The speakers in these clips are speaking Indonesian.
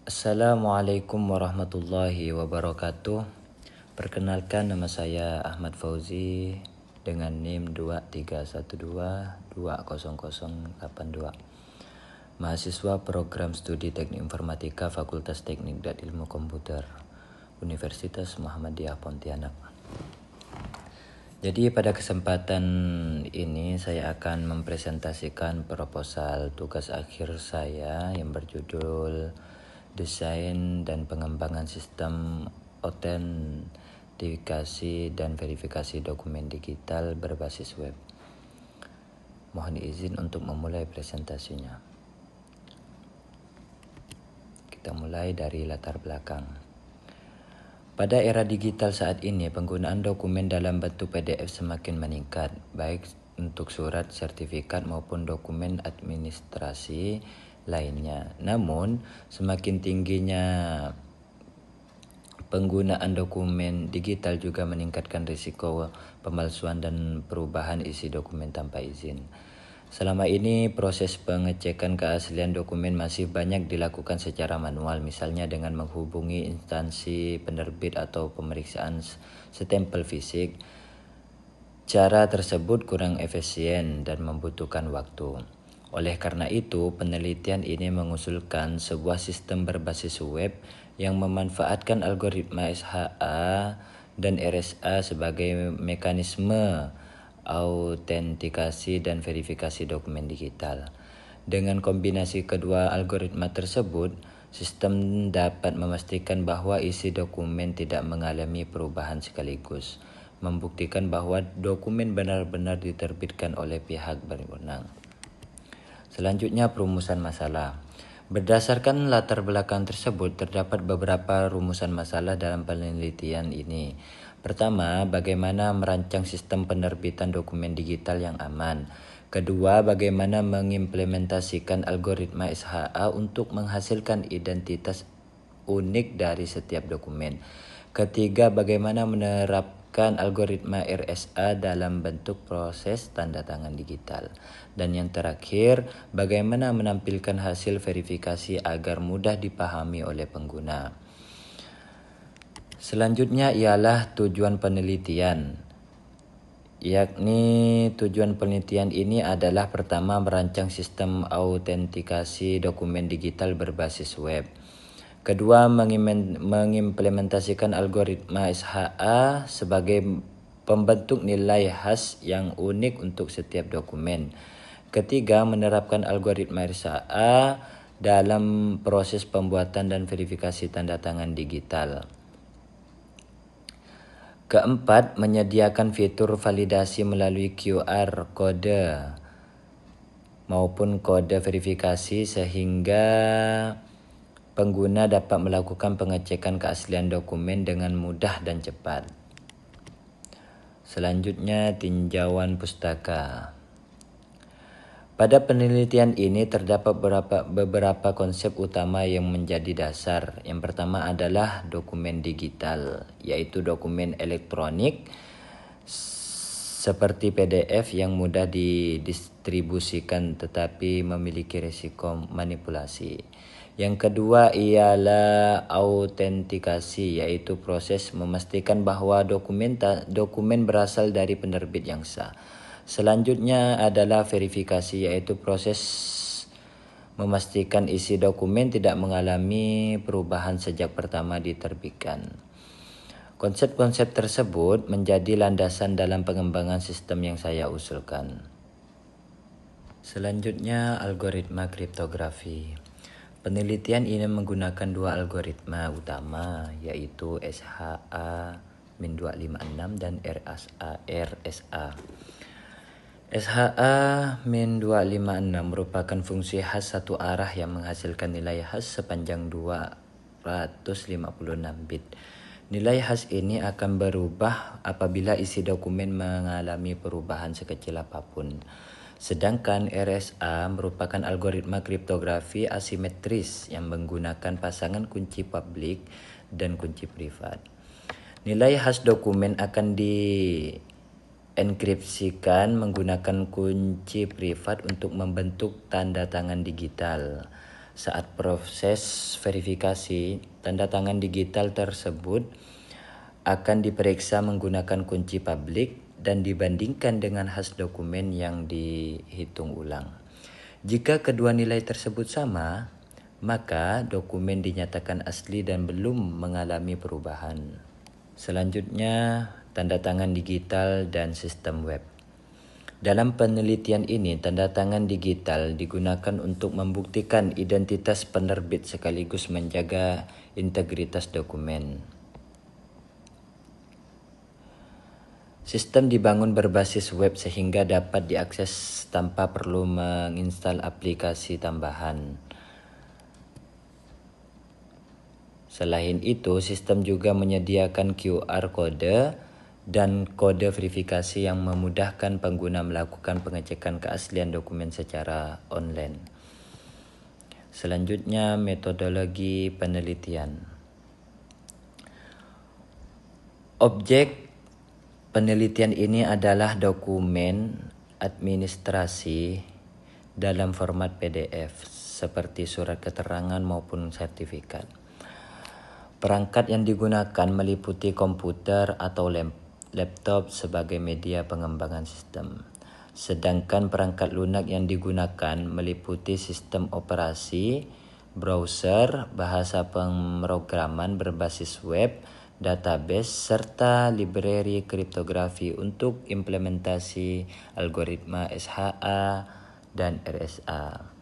Assalamualaikum warahmatullahi wabarakatuh. Perkenalkan, nama saya Ahmad Fauzi dengan NIM 2312200082. Mahasiswa Program Studi Teknik Informatika Fakultas Teknik dan Ilmu Komputer Universitas Muhammadiyah Pontianak. Jadi pada kesempatan ini saya akan mempresentasikan proposal tugas akhir saya yang berjudul Desain dan Pengembangan Sistem Autentikasi dan Verifikasi Dokumen Digital Berbasis Web. Mohon izin untuk memulai presentasinya. Kita mulai dari latar belakang. Pada era digital saat ini, penggunaan dokumen dalam bentuk PDF semakin meningkat, baik untuk surat, sertifikat maupun dokumen administrasi lainnya. Namun, semakin tingginya penggunaan dokumen digital juga meningkatkan risiko pemalsuan dan perubahan isi dokumen tanpa izin. Selama ini proses pengecekan keaslian dokumen masih banyak dilakukan secara manual, misalnya dengan menghubungi instansi penerbit atau pemeriksaan stempel fisik. Cara tersebut kurang efisien dan membutuhkan waktu. Oleh karena itu, penelitian ini mengusulkan sebuah sistem berbasis web yang memanfaatkan algoritma SHA dan RSA sebagai mekanisme autentikasi dan verifikasi dokumen digital. Dengan kombinasi kedua algoritma tersebut, sistem dapat memastikan bahwa isi dokumen tidak mengalami perubahan sekaligus, membuktikan bahwa dokumen benar-benar diterbitkan oleh pihak berwenang. Selanjutnya, perumusan masalah. Berdasarkan latar belakang tersebut, terdapat beberapa rumusan masalah dalam penelitian ini. Pertama, bagaimana merancang sistem penerbitan dokumen digital yang aman. Kedua, bagaimana mengimplementasikan algoritma SHA untuk menghasilkan identitas unik dari setiap dokumen. Ketiga, bagaimana menerapkan algoritma RSA dalam bentuk proses tanda tangan digital. Dan yang terakhir, bagaimana menampilkan hasil verifikasi agar mudah dipahami oleh pengguna. Selanjutnya ialah tujuan penelitian. Yakni tujuan penelitian ini adalah pertama, merancang sistem autentikasi dokumen digital berbasis web. Kedua, mengimplementasikan algoritma SHA sebagai pembentuk nilai khas yang unik untuk setiap dokumen. Ketiga, menerapkan algoritma RSA dalam proses pembuatan dan verifikasi tanda tangan digital. Keempat, menyediakan fitur validasi melalui QR kode maupun kode verifikasi sehingga pengguna dapat melakukan pengecekan keaslian dokumen dengan mudah dan cepat. Selanjutnya, tinjauan pustaka. Pada penelitian ini terdapat beberapa konsep utama yang menjadi dasar. Yang pertama adalah dokumen digital, yaitu dokumen elektronik seperti PDF yang mudah didistribusikan tetapi memiliki risiko manipulasi. Yang kedua ialah autentikasi, yaitu proses memastikan bahwa dokumen berasal dari penerbit yang sah. Selanjutnya adalah verifikasi, yaitu proses memastikan isi dokumen tidak mengalami perubahan sejak pertama diterbitkan. Konsep-konsep tersebut menjadi landasan dalam pengembangan sistem yang saya usulkan. Selanjutnya, algoritma kriptografi. Penelitian ini menggunakan dua algoritma utama, yaitu SHA-256 dan RSA. SHA-256 merupakan fungsi khas satu arah yang menghasilkan nilai khas sepanjang 256 bit. Nilai khas ini akan berubah apabila isi dokumen mengalami perubahan sekecil apapun. Sedangkan RSA merupakan algoritma kriptografi asimetris yang menggunakan pasangan kunci publik dan kunci privat. Nilai khas dokumen akan dienkripsikan menggunakan kunci privat untuk membentuk tanda tangan digital. Saat proses verifikasi, tanda tangan digital tersebut akan diperiksa menggunakan kunci publik dan dibandingkan dengan hash dokumen yang dihitung ulang. Jika kedua nilai tersebut sama, maka dokumen dinyatakan asli dan belum mengalami perubahan. Selanjutnya, tanda tangan digital dan sistem web. Dalam penelitian ini, tanda tangan digital digunakan untuk membuktikan identitas penerbit sekaligus menjaga integritas dokumen. Sistem dibangun berbasis web sehingga dapat diakses tanpa perlu menginstal aplikasi tambahan. Selain itu, sistem juga menyediakan QR kode dan kode verifikasi yang memudahkan pengguna melakukan pengecekan keaslian dokumen secara online. Selanjutnya, metodologi penelitian. Objek penelitian ini adalah dokumen administrasi dalam format PDF seperti surat keterangan maupun sertifikat. Perangkat yang digunakan meliputi komputer atau laptop sebagai media pengembangan sistem. Sedangkan perangkat lunak yang digunakan meliputi sistem operasi, browser, bahasa pemrograman berbasis web, database, serta library kriptografi untuk implementasi algoritma SHA dan RSA.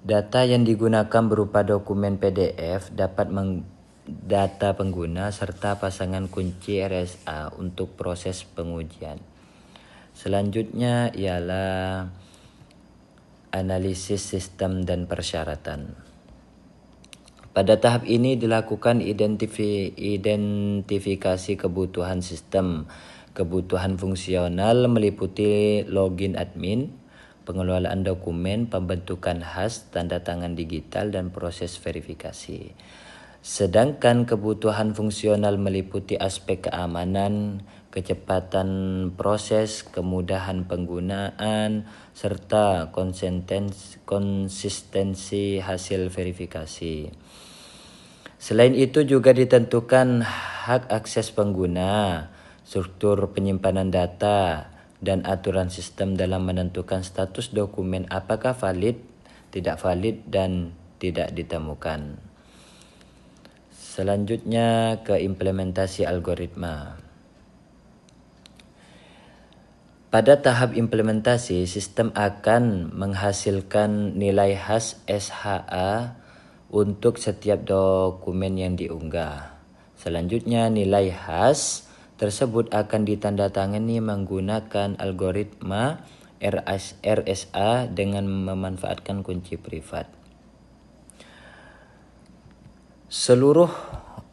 Data yang digunakan berupa dokumen PDF dapat data pengguna serta pasangan kunci RSA untuk proses pengujian. Selanjutnya ialah analisis sistem dan persyaratan. Pada tahap ini dilakukan identifikasi kebutuhan sistem. Kebutuhan fungsional meliputi login admin, pengelolaan dokumen, pembentukan hash, tanda tangan digital, dan proses verifikasi. Sedangkan kebutuhan fungsional meliputi aspek keamanan, kecepatan proses, kemudahan penggunaan, serta konsistensi hasil verifikasi. Selain itu juga ditentukan hak akses pengguna, struktur penyimpanan data, dan aturan sistem dalam menentukan status dokumen apakah valid, tidak valid, dan tidak ditemukan. Selanjutnya ke implementasi algoritma. Pada tahap implementasi, sistem akan menghasilkan nilai hash SHA untuk setiap dokumen yang diunggah. Selanjutnya nilai hash tersebut akan ditandatangani menggunakan algoritma RSA dengan memanfaatkan kunci privat. Seluruh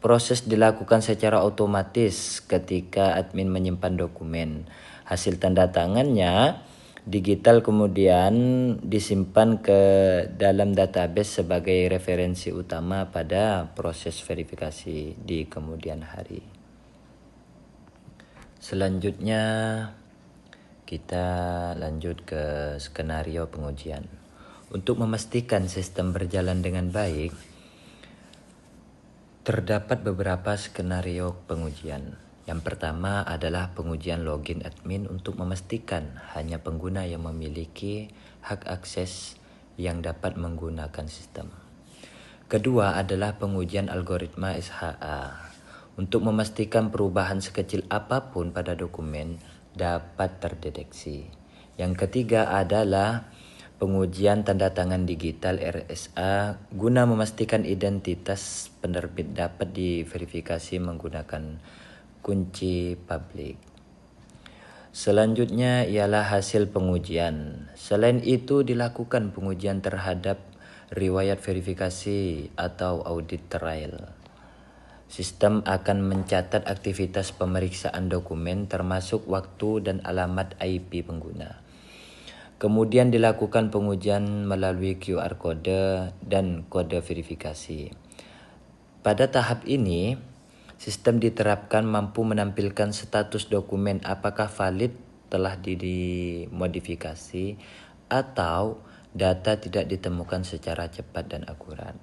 proses dilakukan secara otomatis ketika admin menyimpan dokumen. Hasil tanda tangannya digital kemudian disimpan ke dalam database sebagai referensi utama pada proses verifikasi di kemudian hari. Selanjutnya kita lanjut ke skenario pengujian. Untuk memastikan sistem berjalan dengan baik, terdapat beberapa skenario pengujian. Yang pertama adalah pengujian login admin untuk memastikan hanya pengguna yang memiliki hak akses yang dapat menggunakan sistem. Kedua adalah pengujian algoritma SHA untuk memastikan perubahan sekecil apapun pada dokumen dapat terdeteksi. Yang ketiga adalah pengujian tanda tangan digital RSA guna memastikan identitas penerbit dapat diverifikasi menggunakan kunci publik. Selanjutnya ialah hasil pengujian. Selain itu dilakukan pengujian terhadap riwayat verifikasi atau audit trial. Sistem akan mencatat aktivitas pemeriksaan dokumen termasuk waktu dan alamat IP pengguna. Kemudian dilakukan pengujian melalui QR kode dan kode verifikasi. Pada tahap ini, sistem diterapkan mampu menampilkan status dokumen apakah valid telah dimodifikasi atau data tidak ditemukan secara cepat dan akurat.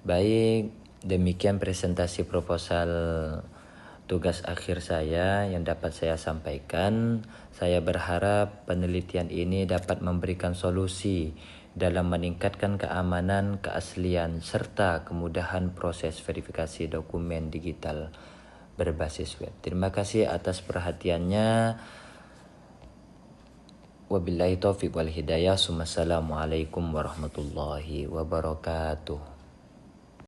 Baik, demikian presentasi proposal tugas akhir saya yang dapat saya sampaikan. Saya berharap penelitian ini dapat memberikan solusi dalam meningkatkan keamanan, keaslian, serta kemudahan proses verifikasi dokumen digital berbasis web. Terima kasih atas perhatiannya. Wabillahi taufiq wal hidayah. Assalamualaikum warahmatullahi wabarakatuh.